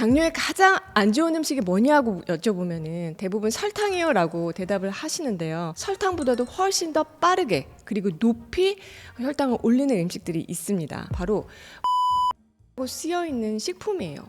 당뇨에 가장 안 좋은 음식이 뭐냐고 여쭤보면은 대부분 설탕이요 라고 대답을 하시는데요. 설탕보다도 훨씬 더 빠르게 그리고 높이 혈당을 올리는 음식들이 있습니다. 바로 쓰여 있는 식품이에요.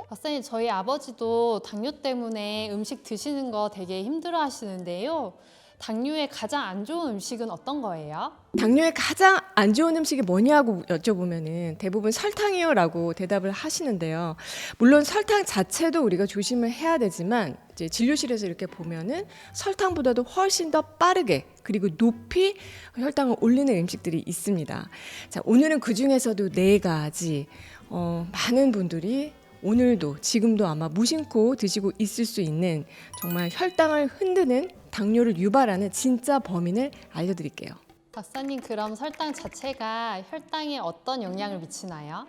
박사님, 저희 아버지도 당뇨 때문에 음식 드시는 거 되게 힘들어 하시는데요. 당뇨에 가장 안 좋은 음식은 어떤 거예요? 당뇨에 가장 안 좋은 음식이 뭐냐고 여쭤보면은 대부분 설탕이요 라고 대답을 하시는데요. 물론 설탕 자체도 우리가 조심을 해야 되지만 이제 진료실에서 이렇게 보면은 설탕보다도 훨씬 더 빠르게 그리고 높이 혈당을 올리는 음식들이 있습니다. 자, 오늘은 그 중에서도 4가지 많은 분들이 오늘도 지금도 아마 무심코 드시고 있을 수 있는 정말 혈당을 흔드는 당뇨를 유발하는 진짜 범인을 알려드릴게요. 박사님, 그럼 설탕 자체가 혈당에 어떤 영향을 미치나요?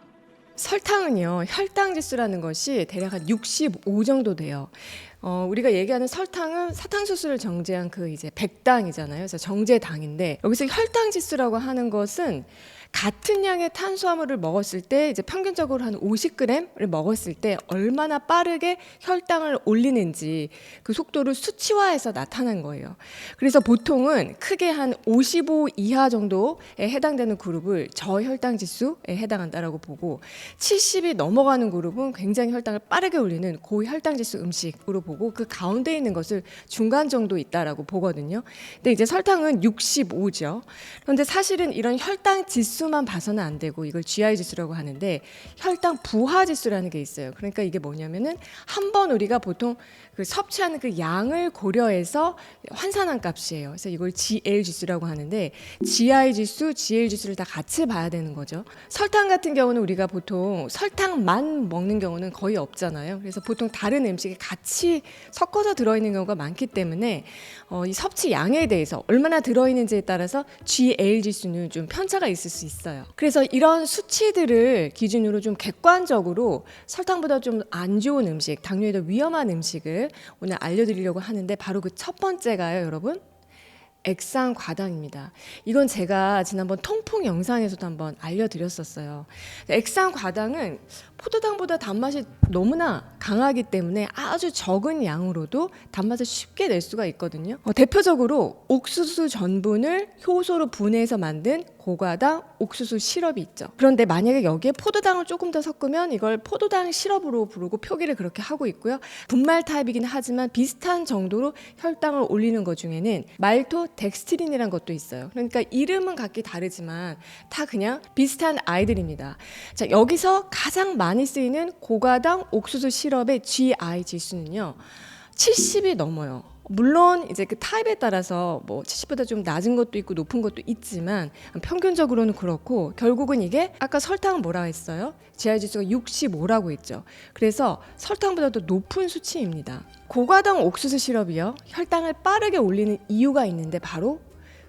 설탕은요, 혈당 지수라는 것이 대략 한 65 정도 돼요. 우리가 얘기하는 설탕은 사탕수수를 정제한 그 이제 백당이잖아요. 그래서 정제당인데 여기서 혈당 지수라고 하는 것은 같은 양의 탄수화물을 먹었을 때 이제 평균적으로 한 50g을 먹었을 때 얼마나 빠르게 혈당을 올리는지 그 속도를 수치화해서 나타난 거예요. 그래서 보통은 크게 한 55 이하 정도에 해당되는 그룹을 저혈당 지수에 해당한다라고 보고 70이 넘어가는 그룹은 굉장히 혈당을 빠르게 올리는 고혈당 지수 음식으로 보고 그 가운데 있는 것을 중간 정도 있다라고 보거든요. 근데 이제 설탕은 65죠. 그런데 사실은 이런 혈당 지수만 봐서는 안 되고 이걸 GI 지수라고 하는데 혈당 부하 지수라는 게 있어요. 그러니까 이게 뭐냐면은 한 번 우리가 보통 그 섭취하는 그 양을 고려해서 환산한 값이에요. 그래서 이걸 GL 지수라고 하는데 GI 지수, GL 지수를 다 같이 봐야 되는 거죠. 설탕 같은 경우는 우리가 보통 설탕만 먹는 경우는 거의 없잖아요. 그래서 보통 다른 음식에 같이 섞어서 들어있는 경우가 많기 때문에 이 섭취 양에 대해서 얼마나 들어있는지에 따라서 GL 지수는 좀 편차가 있을 수 있어요. 그래서 이런 수치들을 기준으로 좀 객관적으로 설탕보다 좀 안 좋은 음식, 당뇨에 더 위험한 음식을 오늘 알려드리려고 하는데 바로 그 첫 번째가요, 여러분. 액상과당입니다. 이건 제가 지난번 통풍 영상에서도 한번 알려드렸었어요. 액상과당은 포도당보다 단맛이 너무나 강하기 때문에 아주 적은 양으로도 단맛을 쉽게 낼 수가 있거든요. 대표적으로 옥수수 전분을 효소로 분해해서 만든 고과당 옥수수 시럽이 있죠. 그런데 만약에 여기에 포도당을 조금 더 섞으면 이걸 포도당 시럽으로 부르고 표기를 그렇게 하고 있고요. 분말 타입이긴 하지만 비슷한 정도로 혈당을 올리는 것 중에는 말토 덱스트린이라는 것도 있어요. 그러니까 이름은 각기 다르지만 다 그냥 비슷한 아이들입니다. 자, 여기서 가장 많이 쓰이는 고과당 옥수수 시럽의 GI 지수는요, 70이 넘어요. 물론 이제 그 타입에 따라서 뭐 70보다 좀 낮은 것도 있고 높은 것도 있지만 평균적으로는 그렇고 결국은 이게 아까 설탕은 뭐라 했어요? GI 지수가 65라고 했죠. 그래서 설탕보다도 높은 수치입니다. 고과당 옥수수 시럽이요, 혈당을 빠르게 올리는 이유가 있는데 바로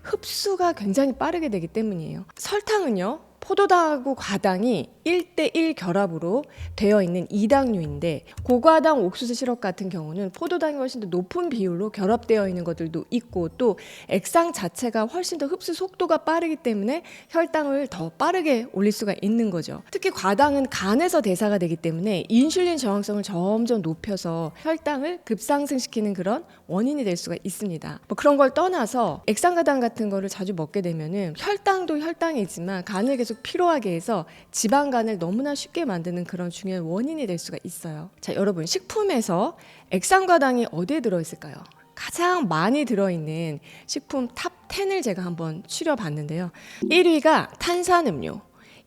흡수가 굉장히 빠르게 되기 때문이에요. 설탕은요, 포도당하고 과당이 1대1 결합으로 되어 있는 이당류인데 고과당 옥수수 시럽 같은 경우는 포도당이 훨씬 더 높은 비율로 결합되어 있는 것들도 있고 또 액상 자체가 훨씬 더 흡수 속도가 빠르기 때문에 혈당을 더 빠르게 올릴 수가 있는 거죠. 특히 과당은 간에서 대사가 되기 때문에 인슐린 저항성을 점점 높여서 혈당을 급상승시키는 그런 원인이 될 수가 있습니다. 뭐 그런 걸 떠나서 액상과당 같은 거를 자주 먹게 되면은 혈당도 혈당이지만 간을 계속 피로하게 해서 지방간을 너무나 쉽게 만드는 그런 중요한 원인이 될 수가 있어요. 자, 여러분, 식품에서 액상과당이 어디에 들어있을까요? 가장 많이 들어있는 식품 탑 10을 제가 한번 추려봤는데요. 1위가 탄산음료,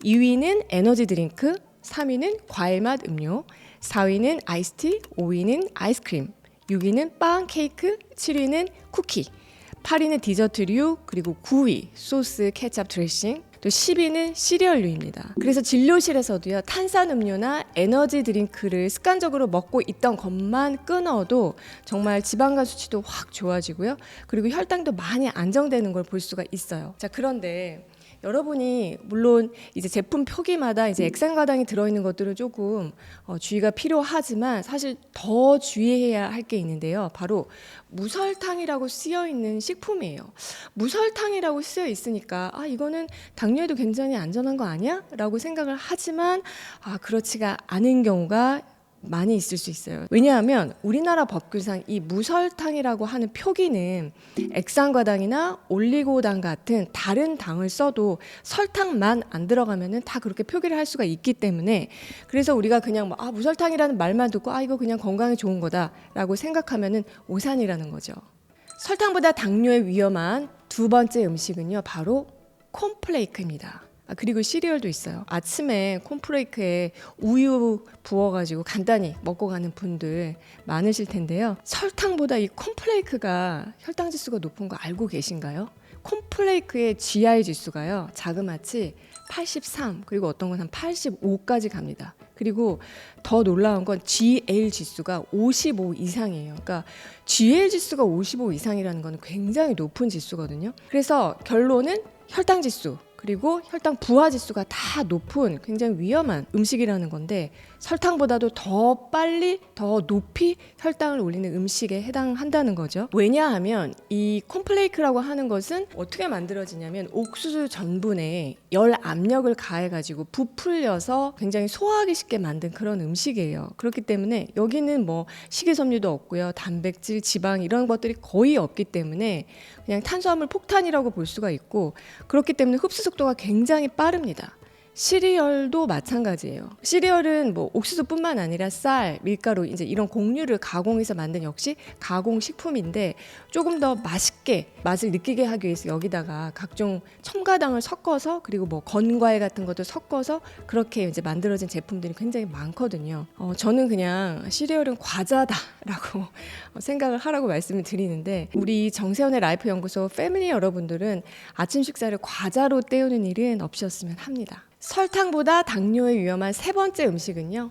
2위는 에너지 드링크, 3위는 과일맛 음료, 4위는 아이스티, 5위는 아이스크림, 6위는 빵, 케이크, 7위는 쿠키, 8위는 디저트류, 그리고 9위 소스, 케첩, 드레싱, 또 10위는 시리얼류입니다. 그래서 진료실에서도요, 탄산음료나 에너지 드링크를 습관적으로 먹고 있던 것만 끊어도 정말 지방간 수치도 확 좋아지고요. 그리고 혈당도 많이 안정되는 걸 볼 수가 있어요. 자, 그런데 여러분이 물론 이제 제품 표기마다 이제 액상과당이 들어있는 것들은 조금 주의가 필요하지만 사실 더 주의해야 할 게 있는데요. 바로 무설탕이라고 쓰여 있는 식품이에요. 무설탕이라고 쓰여 있으니까 이거는 당뇨에도 굉장히 안전한 거 아니야? 라고 생각을 하지만 그렇지가 않은 경우가 많이 있을 수 있어요. 왜냐하면 우리나라 법규상 이 무설탕이라고 하는 표기는 액상과당이나 올리고당 같은 다른 당을 써도 설탕만 안 들어가면은 다 그렇게 표기를 할 수가 있기 때문에, 그래서 우리가 그냥 무설탕이라는 말만 듣고 이거 그냥 건강에 좋은 거다라고 생각하면은 오산이라는 거죠. 설탕보다 당뇨에 위험한 두 번째 음식은요, 바로 콘플레이크입니다. 그리고 시리얼도 있어요. 아침에 콘플레이크에 우유 부어가지고 간단히 먹고 가는 분들 많으실 텐데요. 설탕보다 이 콘플레이크가 혈당 지수가 높은 거 알고 계신가요? 콘플레이크의 GI 지수가요, 자그마치 83, 그리고 어떤 건 한 85까지 갑니다. 그리고 더 놀라운 건 GL 지수가 55 이상이에요. 그러니까 GL 지수가 55 이상이라는 건 굉장히 높은 지수거든요. 그래서 결론은 혈당 지수 그리고 혈당 부하 지수가 다 높은 굉장히 위험한 음식이라는 건데, 설탕보다도 더 빨리 더 높이 혈당을 올리는 음식에 해당한다는 거죠. 왜냐하면 이 콘플레이크라고 하는 것은 어떻게 만들어지냐면 옥수수 전분에 열 압력을 가해가지고 부풀려서 굉장히 소화하기 쉽게 만든 그런 음식이에요. 그렇기 때문에 여기는 뭐 식이섬유도 없고요, 단백질, 지방 이런 것들이 거의 없기 때문에 그냥 탄수화물 폭탄이라고 볼 수가 있고, 그렇기 때문에 흡수 속도가 굉장히 빠릅니다. 시리얼도 마찬가지예요. 시리얼은 뭐 옥수수뿐만 아니라 쌀, 밀가루 이제 이런 곡류를 가공해서 만든 역시 가공식품인데, 조금 더 맛있게 맛을 느끼게 하기 위해서 여기다가 각종 첨가당을 섞어서, 그리고 뭐 건과일 같은 것도 섞어서 그렇게 이제 만들어진 제품들이 굉장히 많거든요. 저는 그냥 시리얼은 과자다라고 생각을 하라고 말씀을 드리는데, 우리 정세현의 라이프 연구소 패밀리 여러분들은 아침 식사를 과자로 때우는 일은 없으셨으면 합니다. 설탕보다 당뇨에 위험한 세 번째 음식은요,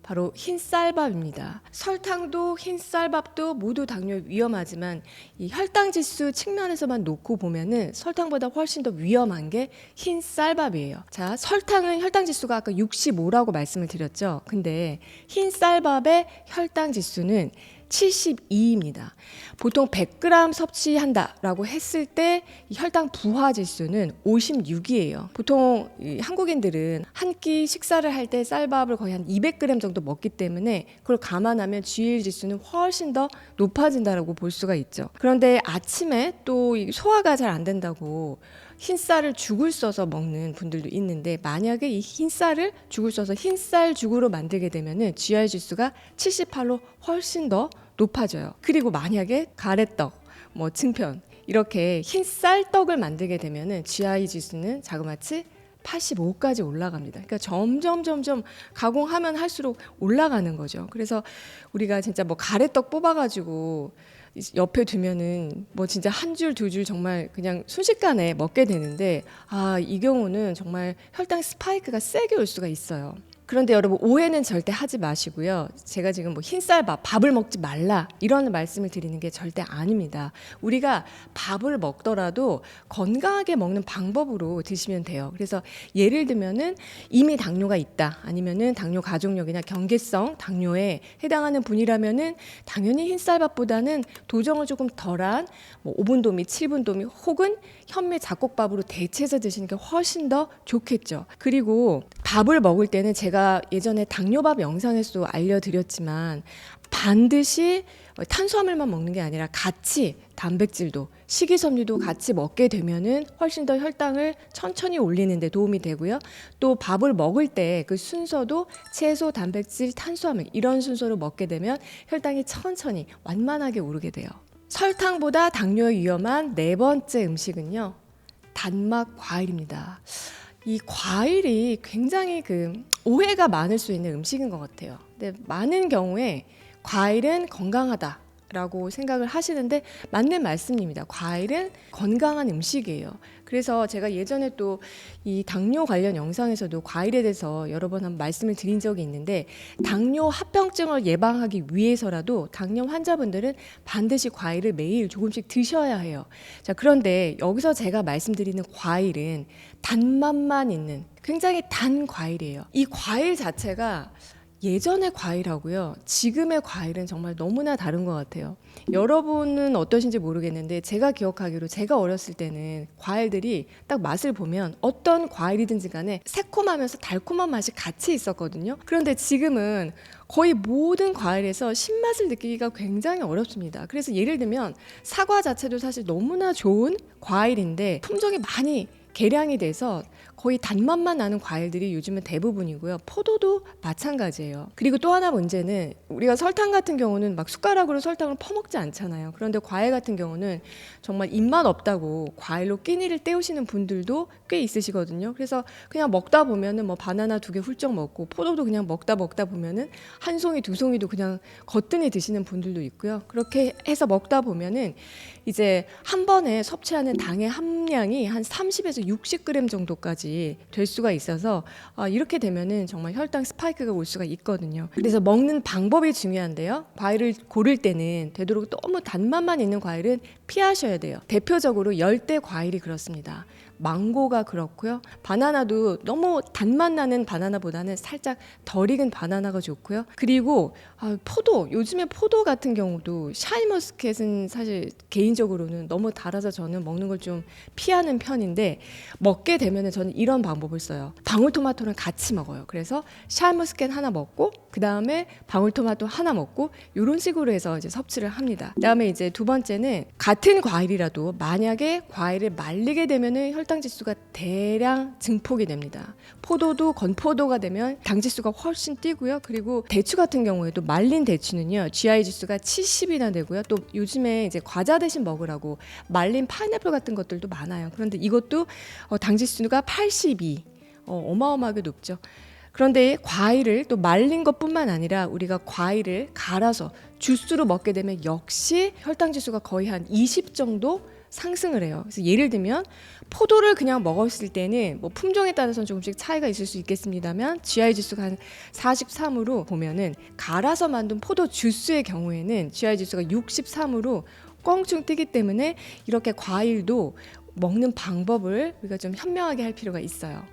바로 흰쌀밥입니다. 설탕도 흰쌀밥도 모두 당뇨에 위험하지만 이 혈당 지수 측면에서만 놓고 보면은 설탕보다 훨씬 더 위험한 게 흰쌀밥이에요. 자, 설탕은 혈당 지수가 아까 65라고 말씀을 드렸죠. 근데 흰쌀밥의 혈당 지수는 72입니다. 보통 100g 섭취한다라고 했을 때 혈당 부하 지수는 56이에요. 보통 한국인들은 한 끼 식사를 할 때 쌀밥을 거의 한 200g 정도 먹기 때문에 그걸 감안하면 GL 지수는 훨씬 더 높아진다라고 볼 수가 있죠. 그런데 아침에 또 소화가 잘 안 된다고 흰쌀을 죽을 써서 먹는 분들도 있는데, 만약에 이 흰쌀을 죽을 써서 흰쌀 죽으로 만들게 되면은 GI 지수가 78로 훨씬 더 높아져요. 그리고 만약에 가래떡, 뭐 증편 이렇게 흰쌀떡을 만들게 되면은 GI 지수는 자그마치 85까지 올라갑니다. 그러니까 점점 가공하면 할수록 올라가는 거죠. 그래서 우리가 진짜 뭐 가래떡 뽑아가지고 옆에 두면은 뭐 진짜 한 줄 두 줄 정말 그냥 순식간에 먹게 되는데, 이 경우는 정말 혈당 스파이크가 세게 올 수가 있어요. 그런데 여러분, 오해는 절대 하지 마시고요. 제가 지금 뭐 흰쌀밥, 밥을 먹지 말라 이런 말씀을 드리는 게 절대 아닙니다. 우리가 밥을 먹더라도 건강하게 먹는 방법으로 드시면 돼요. 그래서 예를 들면은 이미 당뇨가 있다, 아니면은 당뇨 가족력이나 경계성 당뇨에 해당하는 분이라면은 당연히 흰쌀밥보다는 도정을 조금 덜한 뭐 5분 도미, 7분 도미 혹은 현미 잡곡밥으로 대체해서 드시는 게 훨씬 더 좋겠죠. 그리고 밥을 먹을 때는 제가 예전에 당뇨밥 영상에서도 알려드렸지만 반드시 탄수화물만 먹는 게 아니라 같이 단백질도 식이섬유도 같이 먹게 되면은 훨씬 더 혈당을 천천히 올리는 데 도움이 되고요. 또 밥을 먹을 때 그 순서도 채소, 단백질, 탄수화물 이런 순서로 먹게 되면 혈당이 천천히 완만하게 오르게 돼요. 설탕보다 당뇨에 위험한 네 번째 음식은요, 단막 과일입니다. 이 과일이 굉장히 오해가 많을 수 있는 음식인 것 같아요. 근데 많은 경우에 과일은 건강하다라고 생각을 하시는데 맞는 말씀입니다. 과일은 건강한 음식이에요. 그래서 제가 예전에 또 이 당뇨 관련 영상에서도 과일에 대해서 여러 번 한번 말씀을 드린 적이 있는데, 당뇨 합병증을 예방하기 위해서라도 당뇨 환자분들은 반드시 과일을 매일 조금씩 드셔야 해요. 자, 그런데 여기서 제가 말씀드리는 과일은 단맛만 있는 굉장히 단 과일이에요. 이 과일 자체가 예전의 과일하고요, 지금의 과일은 정말 너무나 다른 것 같아요. 여러분은 어떠신지 모르겠는데, 제가 기억하기로 제가 어렸을 때는 과일들이 딱 맛을 보면 어떤 과일이든지 간에 새콤하면서 달콤한 맛이 같이 있었거든요. 그런데 지금은 거의 모든 과일에서 신맛을 느끼기가 굉장히 어렵습니다. 그래서 예를 들면 사과 자체도 사실 너무나 좋은 과일인데 품종이 많이 개량이 돼서 거의 단맛만 나는 과일들이 요즘은 대부분이고요. 포도도 마찬가지예요. 그리고 또 하나 문제는, 우리가 설탕 같은 경우는 막 숟가락으로 설탕을 퍼먹지 않잖아요. 그런데 과일 같은 경우는 정말 입맛 없다고 과일로 끼니를 때우시는 분들도 꽤 있으시거든요. 그래서 그냥 먹다 보면은 뭐 바나나 2개 훌쩍 먹고, 포도도 그냥 먹다 보면은 한 송이 2송이도 그냥 거뜬히 드시는 분들도 있고요. 그렇게 해서 먹다 보면은 이제 한 번에 섭취하는 당의 함량이 한 30에서 60g 정도까지 될 수가 있어서 이렇게 되면은 정말 혈당 스파이크가 올 수가 있거든요. 그래서 먹는 방법이 중요한데요. 과일을 고를 때는 되도록 너무 단맛만 있는 과일은 피하셔야 돼요. 대표적으로 열대 과일이 그렇습니다. 망고가 그렇고요. 바나나도 너무 단맛 나는 바나나보다는 살짝 덜 익은 바나나가 좋고요. 그리고 포도, 요즘에 포도 같은 경우도 샤인머스켓은 사실 개인적으로는 너무 달아서 저는 먹는 걸 좀 피하는 편인데, 먹게 되면은 저는 이런 방법을 써요. 방울토마토랑 같이 먹어요. 그래서 샤인머스켓 하나 먹고 그 다음에 방울토마토 하나 먹고, 이런 식으로 해서 이제 섭취를 합니다. 그다음에 이제 두 번째는, 같은 과일이라도 만약에 과일을 말리게 되면은 혈당 지수가 대량 증폭이 됩니다. 포도도 건포도가 되면 당 지수가 훨씬 뛰고요. 그리고 대추 같은 경우에도 말린 대추는요, GI 지수가 70이나 되고요. 또 요즘에 이제 과자 대신 먹으라고 말린 파인애플 같은 것들도 많아요. 그런데 이것도 당 지수가 82, 어마어마하게 높죠. 그런데 과일을 또 말린 것뿐만 아니라 우리가 과일을 갈아서 주스로 먹게 되면 역시 혈당 지수가 거의 한 20 정도 상승을 해요. 그래서 예를 들면 포도를 그냥 먹었을 때는 뭐 품종에 따라서는 조금씩 차이가 있을 수 있겠습니다만, GI 지수가 한 43으로 보면은 갈아서 만든 포도 주스의 경우에는 GI 지수가 63으로 껑충 뛰기 때문에, 이렇게 과일도 먹는 방법을 우리가 좀 현명하게 할 필요가 있어요.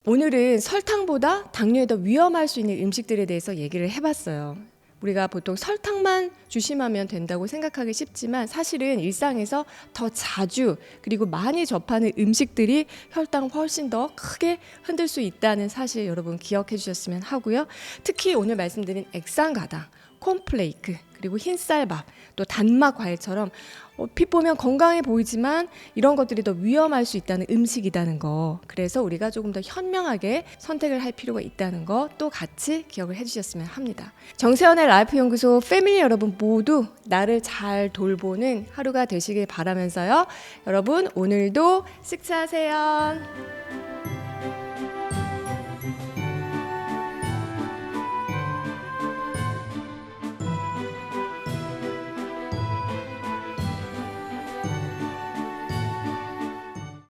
오늘은 설탕보다 당뇨에 더 위험할 수 있는 음식들에 대해서 얘기를 해봤어요. 우리가 보통 설탕만 조심하면 된다고 생각하기 쉽지만, 사실은 일상에서 더 자주 그리고 많이 접하는 음식들이 혈당 훨씬 더 크게 흔들 수 있다는 사실 여러분 기억해 주셨으면 하고요. 특히 오늘 말씀드린 액상가당, 콘플레이크, 그리고 흰쌀밥, 또 단맛 과일처럼 얼핏 보면 건강해 보이지만 이런 것들이 더 위험할 수 있다는 음식이라는 거, 그래서 우리가 조금 더 현명하게 선택을 할 필요가 있다는 거 또 같이 기억을 해주셨으면 합니다. 정세현의 라이프 연구소 패밀리 여러분 모두 나를 잘 돌보는 하루가 되시길 바라면서요. 여러분 오늘도 식사하세요.